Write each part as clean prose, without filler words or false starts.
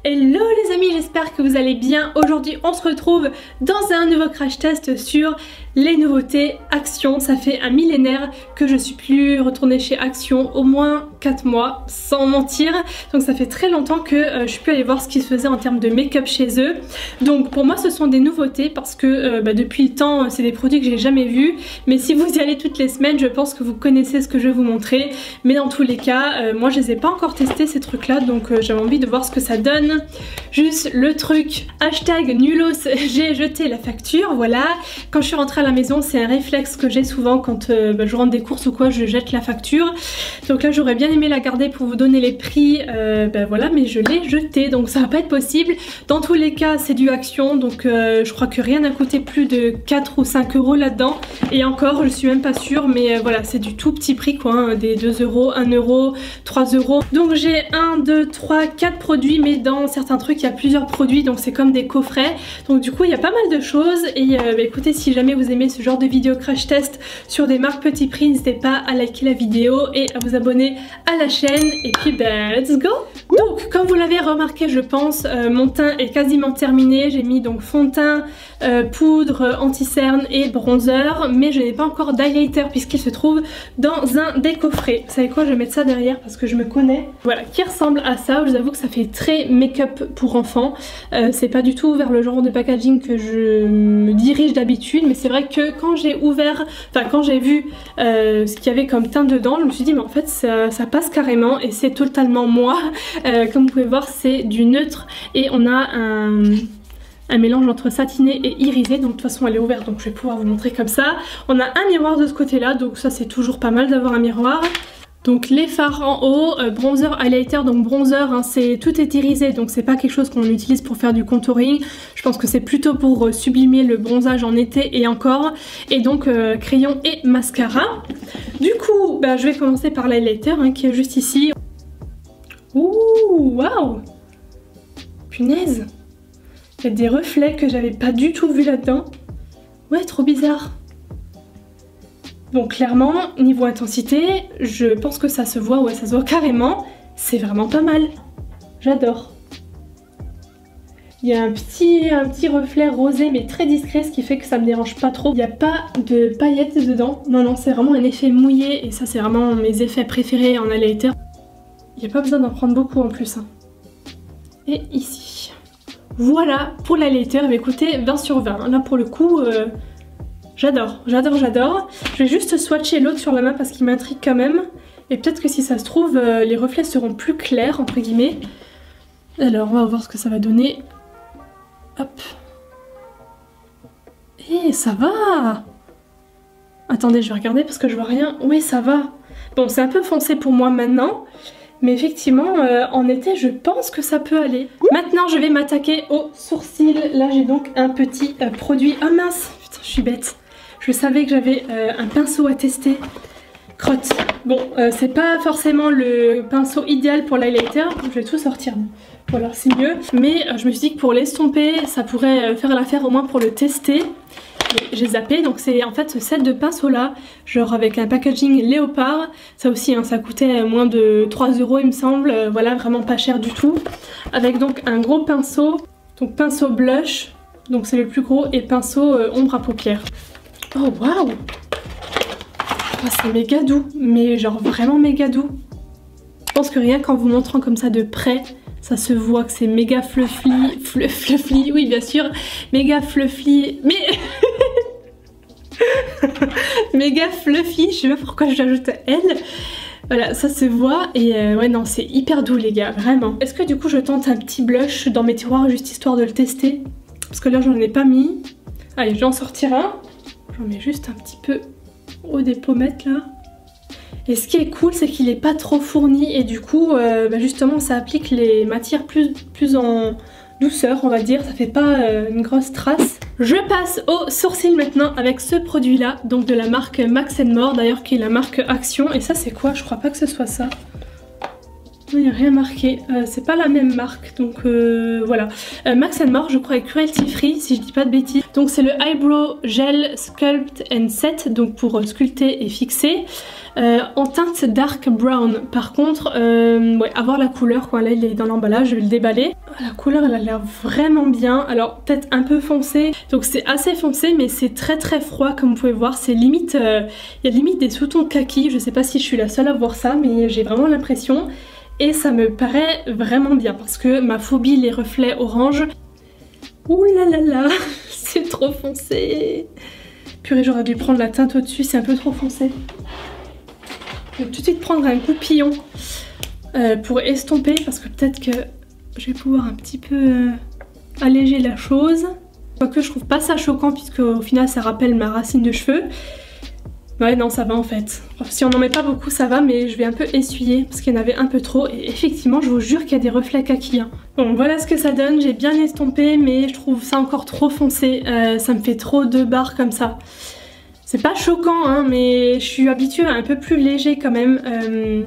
Hello les amis, j'espère que vous allez bien. Aujourd'hui on se retrouve dans un nouveau crash test sur les nouveautés Action. Ça fait un millénaire que je suis plus retournée chez Action, au moins 4 mois sans mentir. Donc ça fait très longtemps que je suis plus allée voir ce qui se faisait en termes de make-up chez eux. Donc pour moi ce sont des nouveautés parce que depuis le temps c'est des produits que j'ai jamais vus. Mais si vous y allez toutes les semaines, je pense que vous connaissez ce que je vais vous montrer. Mais dans tous les cas, moi je les ai pas encore testés ces trucs là, donc j'avais envie de voir ce que ça donne. Juste le truc, hashtag nulos, j'ai jeté la facture, voilà. Quand je suis rentrée à la maison, c'est un réflexe que j'ai souvent quand je rentre des courses ou quoi, je jette la facture. Donc là j'aurais bien aimé la garder pour vous donner les prix, voilà, mais je l'ai jetée, donc ça va pas être possible. Dans tous les cas c'est du Action, donc je crois que rien n'a coûté plus de 4 ou 5 euros là-dedans. Et encore je suis même pas sûre, mais voilà, c'est du tout petit prix quoi, hein, des 2 euros, 1 euro, 3 euros. Donc j'ai 1, 2, 3, 4 produits, mais dans certains trucs il y a plusieurs produits, donc c'est comme des coffrets. Donc du coup il y a pas mal de choses. Et écoutez, si jamais vous aimez ce genre de vidéo crash test sur des marques petit prix, n'hésitez pas à liker la vidéo et à vous abonner à la chaîne. Et puis let's go. Donc comme vous l'avez remarqué je pense, mon teint est quasiment terminé. J'ai mis donc fond de teint, poudre, anti-cerne et bronzer, mais je n'ai pas encore d'highlighter puisqu'il se trouve dans un des coffrets. Vous savez quoi, je vais mettre ça derrière parce que je me connais. Voilà, qui ressemble à ça. Je vous avoue que ça fait très make-up pour enfants. C'est pas du tout vers le genre de packaging que je me dirige d'habitude, mais c'est vrai que quand j'ai ouvert, enfin quand j'ai vu ce qu'il y avait comme teint dedans, je me suis dit mais en fait ça passe carrément et c'est totalement moi. Comme vous pouvez voir, c'est du neutre et on a un mélange entre satiné et irisé, donc de toute façon elle est ouverte donc je vais pouvoir vous montrer comme ça. On a un miroir de ce côté là, donc ça c'est toujours pas mal d'avoir un miroir. Donc les fards en haut, bronzer, highlighter, donc bronzer hein, tout est irisé, donc c'est pas quelque chose qu'on utilise pour faire du contouring. Je pense que c'est plutôt pour sublimer le bronzage en été et encore. Et donc crayon et mascara. Du coup je vais commencer par l'highlighter hein, qui est juste ici. Ouh, waouh, punaise, il y a des reflets que j'avais pas du tout vu là-dedans. Ouais, trop bizarre. Bon, clairement, niveau intensité, je pense que ça se voit, ouais, ça se voit carrément. C'est vraiment pas mal. J'adore. Il y a un petit reflet rosé, mais très discret, ce qui fait que ça me dérange pas trop. Il n'y a pas de paillettes dedans. Non, non, c'est vraiment un effet mouillé, et ça, c'est vraiment mes effets préférés en highlighter. Il n'y a pas besoin d'en prendre beaucoup en plus. Hein. Et ici. Voilà pour l'highlighter. Mais écoutez, 20 sur 20. Là, pour le coup... j'adore, j'adore, j'adore. Je vais juste swatcher l'autre sur la main parce qu'il m'intrigue quand même. Et peut-être que si ça se trouve, les reflets seront plus clairs, entre guillemets. Alors, on va voir ce que ça va donner. Hop. Et ça va. Attendez, je vais regarder parce que je vois rien. Oui, ça va. Bon, c'est un peu foncé pour moi maintenant. Mais effectivement, en été, je pense que ça peut aller. Maintenant, je vais m'attaquer aux sourcils. Là, j'ai donc un petit produit. Ah mince, putain, je suis bête. Je savais que j'avais un pinceau à tester. Crotte. Bon, c'est pas forcément le pinceau idéal pour l'highlighter. Je vais tout sortir. Voilà, c'est mieux. Mais je me suis dit que pour l'estomper, ça pourrait faire l'affaire au moins pour le tester. J'ai zappé, donc c'est en fait ce set de pinceaux là, genre avec un packaging léopard. Ça aussi, hein, ça coûtait moins de 3 euros il me semble. Voilà, vraiment pas cher du tout. Avec donc un gros pinceau, donc pinceau blush, donc c'est le plus gros, et pinceau ombre à paupières. Oh waouh, oh, c'est méga doux, mais genre vraiment méga doux. Je pense que rien qu'en vous montrant comme ça de près, ça se voit que c'est méga fluffy, fluffy, oui bien sûr, méga fluffy, mais méga fluffy, je sais pas pourquoi je l'ajoute à elle. Voilà, ça se voit et ouais non, c'est hyper doux les gars, vraiment. Est-ce que du coup je tente un petit blush dans mes tiroirs juste histoire de le tester? Parce que là j'en ai pas mis. Allez, je vais en sortir un. J'en mets juste un petit peu haut des pommettes là. Et ce qui est cool, c'est qu'il est pas trop fourni et du coup, justement, ça applique les matières plus en douceur, on va dire. Ça fait pas une grosse trace. Je passe aux sourcils maintenant avec ce produit-là, donc de la marque Max & More, d'ailleurs qui est la marque Action. Et ça, c'est quoi? Je crois pas que ce soit ça. Il n'y a rien marqué, c'est pas la même marque, donc voilà. Max & More, je crois, est cruelty free, si je dis pas de bêtises. Donc c'est le Eyebrow Gel Sculpt and Set, donc pour sculpter et fixer. En teinte dark brown. Par contre, ouais, avoir la couleur, quoi. Là il est dans l'emballage, je vais le déballer. La couleur elle a l'air vraiment bien. Alors peut-être un peu foncé, donc c'est assez foncé, mais c'est très froid comme vous pouvez voir. C'est limite, il y a limite des sous-tons kaki. Je sais pas si je suis la seule à voir ça, mais j'ai vraiment l'impression. Et ça me paraît vraiment bien parce que ma phobie les reflets orange. Ouh là là là, c'est trop foncé. Purée, j'aurais dû prendre la teinte au-dessus, c'est un peu trop foncé. Je vais tout de suite prendre un coupillon pour estomper parce que peut-être que je vais pouvoir un petit peu alléger la chose. Quoique je trouve pas ça choquant puisque au final ça rappelle ma racine de cheveux. Ouais non ça va en fait. Si on n'en met pas beaucoup ça va, mais je vais un peu essuyer parce qu'il y en avait un peu trop et effectivement je vous jure qu'il y a des reflets kaki. Hein. Bon voilà ce que ça donne, j'ai bien estompé mais je trouve ça encore trop foncé, ça me fait trop de barres comme ça. C'est pas choquant hein, mais je suis habituée à un peu plus léger quand même.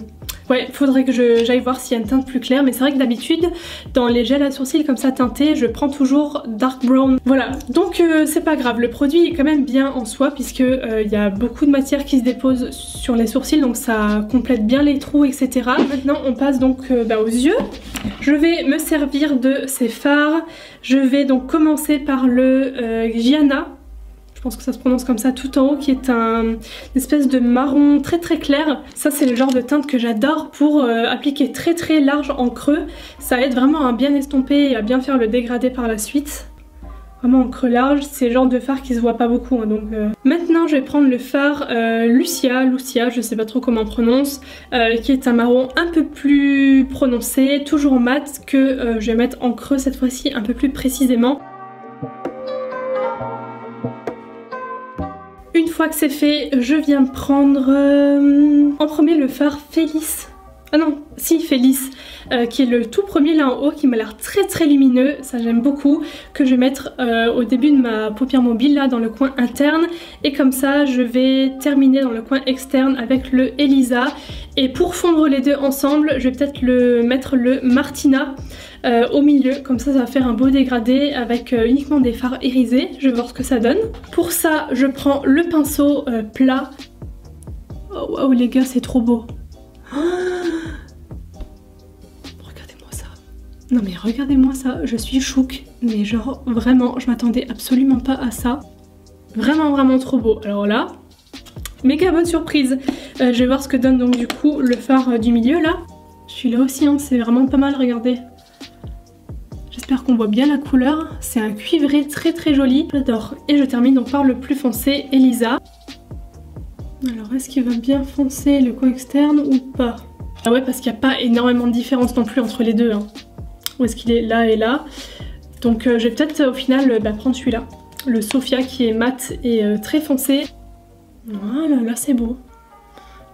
Ouais, faudrait que j'aille voir s'il y a une teinte plus claire, mais c'est vrai que d'habitude, dans les gels à sourcils comme ça teintés, je prends toujours dark brown. Voilà, donc c'est pas grave, le produit est quand même bien en soi, puisque il y a beaucoup de matière qui se dépose sur les sourcils, donc ça complète bien les trous, etc. Maintenant, on passe donc aux yeux. Je vais me servir de ces fards. Je vais donc commencer par le Gianna. Je pense que ça se prononce comme ça tout en haut, qui est une espèce de marron très clair. Ça c'est le genre de teinte que j'adore pour appliquer très large en creux. Ça aide vraiment à bien estomper et à bien faire le dégradé par la suite. Vraiment en creux large, c'est le genre de fard qui se voit pas beaucoup. Hein, donc, Maintenant je vais prendre le fard Lucia, je sais pas trop comment on prononce, qui est un marron un peu plus prononcé, toujours mat, que je vais mettre en creux cette fois-ci un peu plus précisément. Une fois que c'est fait, je viens prendre en premier le fard Felice. Ah non, si Felice, qui est le tout premier là en haut, qui m'a l'air très lumineux, ça j'aime beaucoup, que je vais mettre au début de ma paupière mobile là dans le coin interne, et comme ça je vais terminer dans le coin externe avec le Elisa. Et pour fondre les deux ensemble, je vais peut-être mettre le Martina au milieu, comme ça va faire un beau dégradé avec uniquement des fards irisés. Je vais voir ce que ça donne. Pour ça je prends le pinceau plat. Oh waouh les gars, c'est trop beau. Regardez-moi ça. Non mais regardez-moi ça, je suis chouque. Mais genre vraiment, je m'attendais absolument pas à ça. Vraiment trop beau. Alors là, méga bonne surprise. Je vais voir ce que donne donc du coup le fard du milieu là. Je suis là aussi, hein, c'est vraiment pas mal, regardez. J'espère qu'on voit bien la couleur. C'est un cuivré très joli. J'adore. Et je termine donc par le plus foncé, Elisa. Alors est-ce qu'il va bien foncer le coin externe ou pas? Ah ouais, parce qu'il n'y a pas énormément de différence non plus entre les deux. Hein. Où est-ce qu'il est? Là et là. Donc je vais peut-être au final prendre celui-là. Le Sophia qui est mat et très foncé. Voilà, là c'est beau.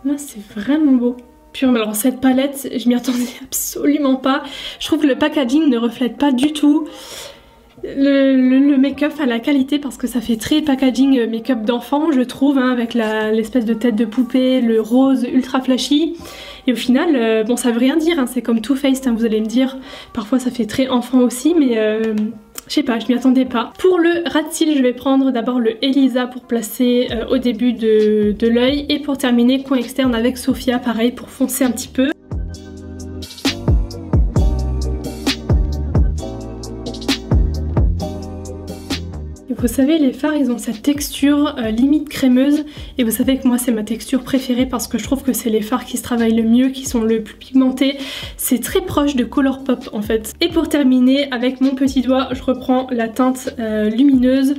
Là c'est vraiment beau. Puis alors cette palette, je m'y attendais absolument pas. Je trouve que le packaging ne reflète pas du tout le make-up à la qualité, parce que ça fait très packaging make-up d'enfant je trouve, hein, avec l'espèce de tête de poupée, le rose ultra flashy. Et au final, bon ça veut rien dire, hein, c'est comme Too Faced, hein, vous allez me dire. Parfois ça fait très enfant aussi, mais je sais pas, je m'y attendais pas. Pour le ras de cils, je vais prendre d'abord le Elisa pour placer au début de l'œil, et pour terminer coin externe avec Sophia, pareil pour foncer un petit peu. Vous savez, les fards ils ont cette texture limite crémeuse, et vous savez que moi c'est ma texture préférée parce que je trouve que c'est les fards qui se travaillent le mieux, qui sont le plus pigmentés. C'est très proche de Colourpop en fait. Et pour terminer, avec mon petit doigt, je reprends la teinte lumineuse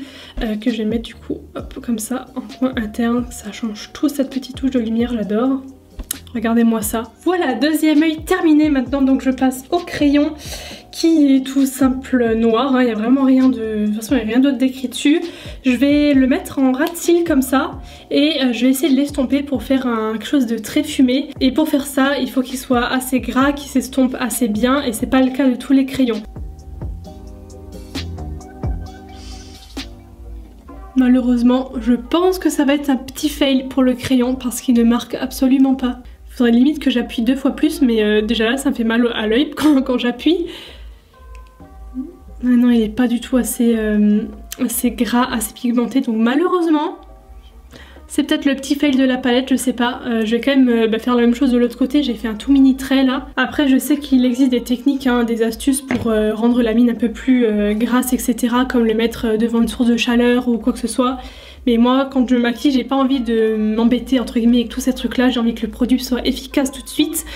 que je vais mettre du coup hop, comme ça en coin interne. Ça change tout, cette petite touche de lumière, j'adore. Regardez-moi ça. Voilà, deuxième œil terminé maintenant, donc je passe au crayon qui est tout simple noir, hein. Il n'y a vraiment rien de... toute façon il n'y a rien d'autre décrit dessus. Je vais le mettre en ras de cils comme ça, et je vais essayer de l'estomper pour faire quelque chose de très fumé. Et pour faire ça, il faut qu'il soit assez gras, qu'il s'estompe assez bien, et c'est pas le cas de tous les crayons. Malheureusement, je pense que ça va être un petit fail pour le crayon parce qu'il ne marque absolument pas. Faudrait limite que j'appuie 2 fois plus, mais déjà là ça me fait mal à l'œil quand j'appuie. Ah non, il est pas du tout assez gras, assez pigmenté, donc malheureusement c'est peut-être le petit fail de la palette, je sais pas. Je vais quand même faire la même chose de l'autre côté, j'ai fait un tout mini trait là. Après je sais qu'il existe des techniques, hein, des astuces pour rendre la mine un peu plus grasse, etc. Comme le mettre devant une source de chaleur ou quoi que ce soit. Mais moi quand je me maquille j'ai pas envie de m'embêter entre guillemets avec tous ces trucs là, j'ai envie que le produit soit efficace tout de suite.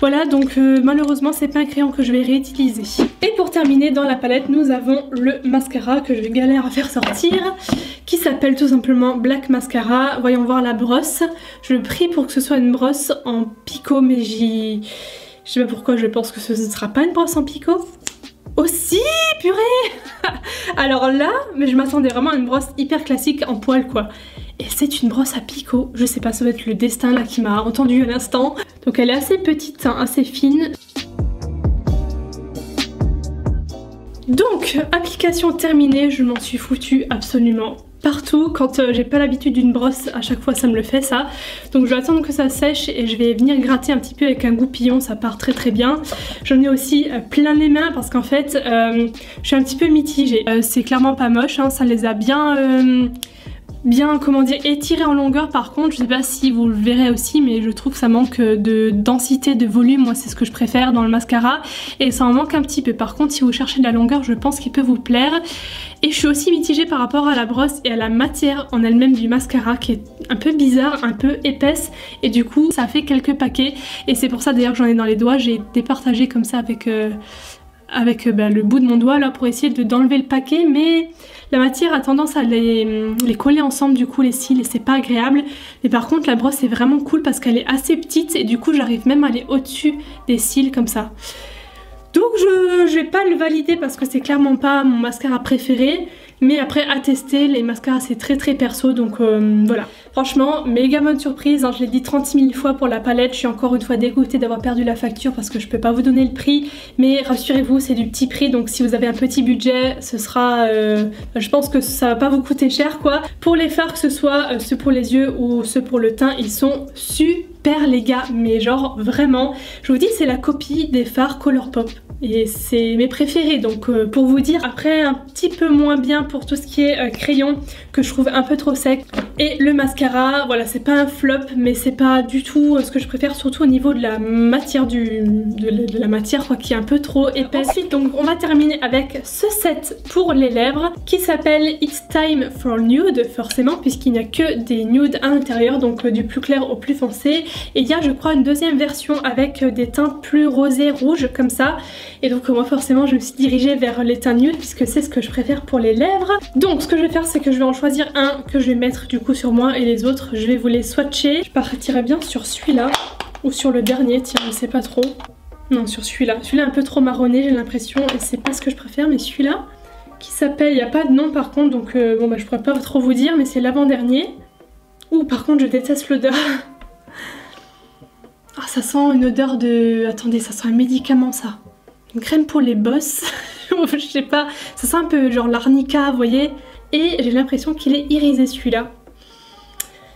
Voilà, donc malheureusement c'est pas un crayon que je vais réutiliser. Et pour terminer dans la palette nous avons le mascara que je galère à faire sortir, qui s'appelle tout simplement Black Mascara. Voyons voir la brosse. Je le prie pour que ce soit une brosse en picot, mais je sais pas pourquoi je pense que ce ne sera pas une brosse en picot. Aussi, purée. Alors là, mais je m'attendais vraiment à une brosse hyper classique en poil quoi. Et c'est une brosse à picot, je sais pas, ça va être le destin là qui m'a entendu à l'instant. Donc elle est assez petite, hein, assez fine. Donc, application terminée, je m'en suis foutue absolument partout. Quand j'ai pas l'habitude d'une brosse, à chaque fois ça me le fait ça. Donc je vais attendre que ça sèche et je vais venir gratter un petit peu avec un goupillon, ça part très très bien. J'en ai aussi plein les mains parce qu'en fait je suis un petit peu mitigée. C'est clairement pas moche, hein, ça les a bien comment dire, étiré en longueur. Par contre je sais pas si vous le verrez aussi, mais je trouve que ça manque de densité, de volume. Moi c'est ce que je préfère dans le mascara et ça en manque un petit peu. Par contre si vous cherchez de la longueur, je pense qu'il peut vous plaire. Et je suis aussi mitigée par rapport à la brosse et à la matière en elle-même du mascara qui est un peu bizarre, un peu épaisse, et du coup ça fait quelques paquets. Et c'est pour ça d'ailleurs que j'en ai dans les doigts, j'ai départagé comme ça avec le bout de mon doigt là pour essayer d'enlever le paquet, mais la matière a tendance à les coller ensemble du coup les cils et c'est pas agréable. Mais par contre la brosse est vraiment cool parce qu'elle est assez petite et du coup j'arrive même à aller au-dessus des cils comme ça. Donc je vais pas le valider parce que c'est clairement pas mon mascara préféré. Mais après à tester, les mascaras c'est très très perso, donc voilà. Franchement, méga bonne surprise, hein, je l'ai dit 36 000 fois pour la palette. Je suis encore une fois dégoûtée d'avoir perdu la facture parce que je peux pas vous donner le prix. Mais rassurez-vous, c'est du petit prix, donc si vous avez un petit budget, ce sera... je pense que ça va pas vous coûter cher quoi. Pour les fards, que ce soit ceux pour les yeux ou ceux pour le teint, ils sont super les gars, mais genre vraiment. Je vous dis, c'est la copie des fards Colourpop. Et c'est mes préférés, donc pour vous dire, après un petit peu moins bien pour tout ce qui est crayon que je trouve un peu trop sec. Et le mascara, voilà, c'est pas un flop, mais c'est pas du tout ce que je préfère, surtout au niveau de la matière de la matière quoi, qui est un peu trop épaisse. Ensuite donc on va terminer avec ce set pour les lèvres qui s'appelle It's Time for Nude, forcément puisqu'il n'y a que des nudes à l'intérieur, donc du plus clair au plus foncé. Et il y a je crois une deuxième version avec des teintes plus rosées rouges comme ça. Et donc moi forcément je me suis dirigée vers les teints nudes puisque c'est ce que je préfère pour les lèvres. Donc ce que je vais faire c'est que je vais en choisir un que je vais mettre du coup sur moi et les autres je vais vous les swatcher. Je partirais bien sur celui-là ou sur le dernier, tiens je sais pas trop. Non sur celui-là. Celui-là un peu trop marronné j'ai l'impression et c'est pas ce que je préfère, mais celui-là qui s'appelle, il n'y a pas de nom par contre donc bon bah je pourrais pas trop vous dire, mais c'est l'avant-dernier. Ouh par contre je déteste l'odeur. Ah ça sent une odeur de... Attendez, ça sent un médicament ça. Une crème pour les bosses, je sais pas, ça sent un peu genre l'arnica, vous voyez. Et j'ai l'impression qu'il est irisé celui-là.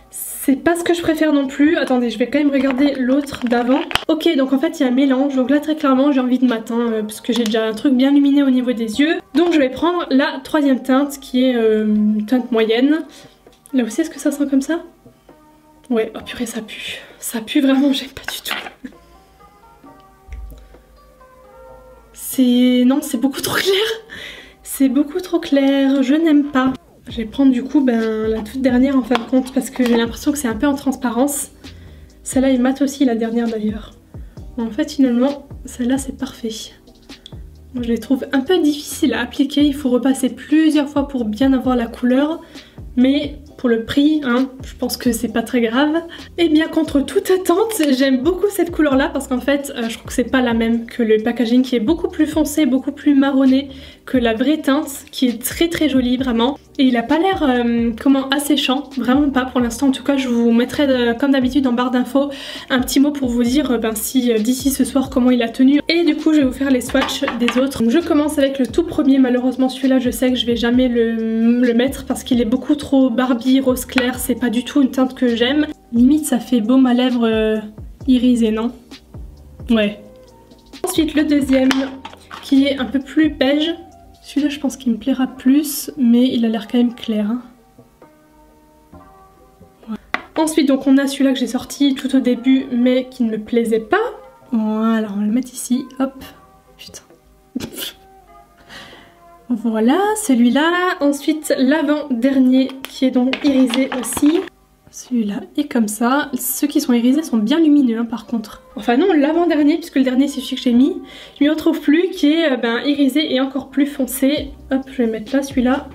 C'est pas ce que je préfère non plus. Attendez, je vais quand même regarder l'autre d'avant. Ok, donc en fait il y a un mélange, donc là très clairement j'ai envie de matin parce que j'ai déjà un truc bien lumineux au niveau des yeux. Donc je vais prendre la troisième teinte qui est une teinte moyenne. Là aussi est-ce que ça sent comme ça? Ouais, oh purée ça pue. Ça pue vraiment, j'aime pas du tout. Non, c'est beaucoup trop clair. C'est beaucoup trop clair, je n'aime pas. Je vais prendre du coup la toute dernière en fin de compte parce que j'ai l'impression que c'est un peu en transparence. Celle-là est mate aussi, la dernière d'ailleurs. En fait finalement, celle-là c'est parfait. Moi, je les trouve un peu difficiles à appliquer, il faut repasser plusieurs fois pour bien avoir la couleur. Mais pour le prix, hein, je pense que c'est pas très grave. Et bien contre toute attente, j'aime beaucoup cette couleur là parce qu'en fait je trouve que c'est pas la même que le packaging qui est beaucoup plus foncé, beaucoup plus marronné que la vraie teinte qui est très très jolie vraiment. Et il a pas l'air asséchant, vraiment pas pour l'instant. En tout cas je vous mettrai comme d'habitude en barre d'infos un petit mot pour vous dire si d'ici ce soir comment il a tenu. Et du coup je vais vous faire les swatchs des autres. Donc je commence avec le tout premier, malheureusement celui-là je sais que je vais jamais le mettre parce qu'il est beaucoup trop Barbie rose clair, c'est pas du tout une teinte que j'aime. Limite ça fait baume à lèvres irisé, non? Ouais. Ensuite le deuxième qui est un peu plus beige. Celui-là je pense qu'il me plaira plus, mais il a l'air quand même clair. Hein. Ouais. Ensuite donc on a celui-là que j'ai sorti tout au début mais qui ne me plaisait pas. Voilà, on va le mettre ici, hop. Putain. Voilà, celui-là. Ensuite l'avant-dernier qui est donc irisé aussi. Celui-là est comme ça. Ceux qui sont irisés sont bien lumineux hein, par contre. Enfin non, l'avant-dernier, puisque le dernier c'est celui que j'ai mis. Je m'y retrouve plus, qui est irisé et encore plus foncé. Hop, je vais mettre là celui-là.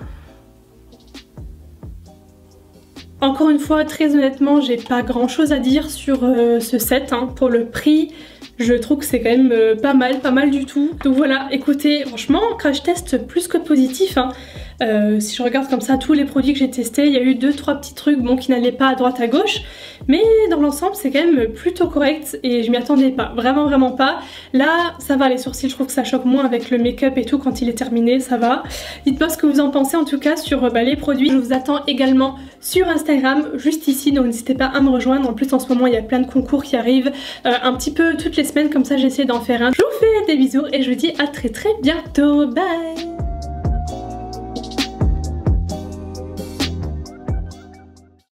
Encore une fois, très honnêtement, j'ai pas grand chose à dire sur ce set. Hein. Pour le prix, je trouve que c'est quand même pas mal du tout. Donc voilà, écoutez, franchement, crash test plus que positif. Hein. Si je regarde comme ça tous les produits que j'ai testés, il y a eu 2-3 petits trucs bon, qui n'allaient pas à droite à gauche, mais dans l'ensemble c'est quand même plutôt correct et je m'y attendais pas, vraiment pas. Là ça va, les sourcils, je trouve que ça choque moins avec le make-up et tout quand il est terminé, ça va. Dites-moi ce que vous en pensez en tout cas sur les produits. Je vous attends également sur Instagram, juste ici, donc n'hésitez pas à me rejoindre. En plus en ce moment il y a plein de concours qui arrivent un petit peu toutes les semaines, comme ça j'essaie d'en faire un. Je vous fais des bisous et je vous dis à très bientôt, bye.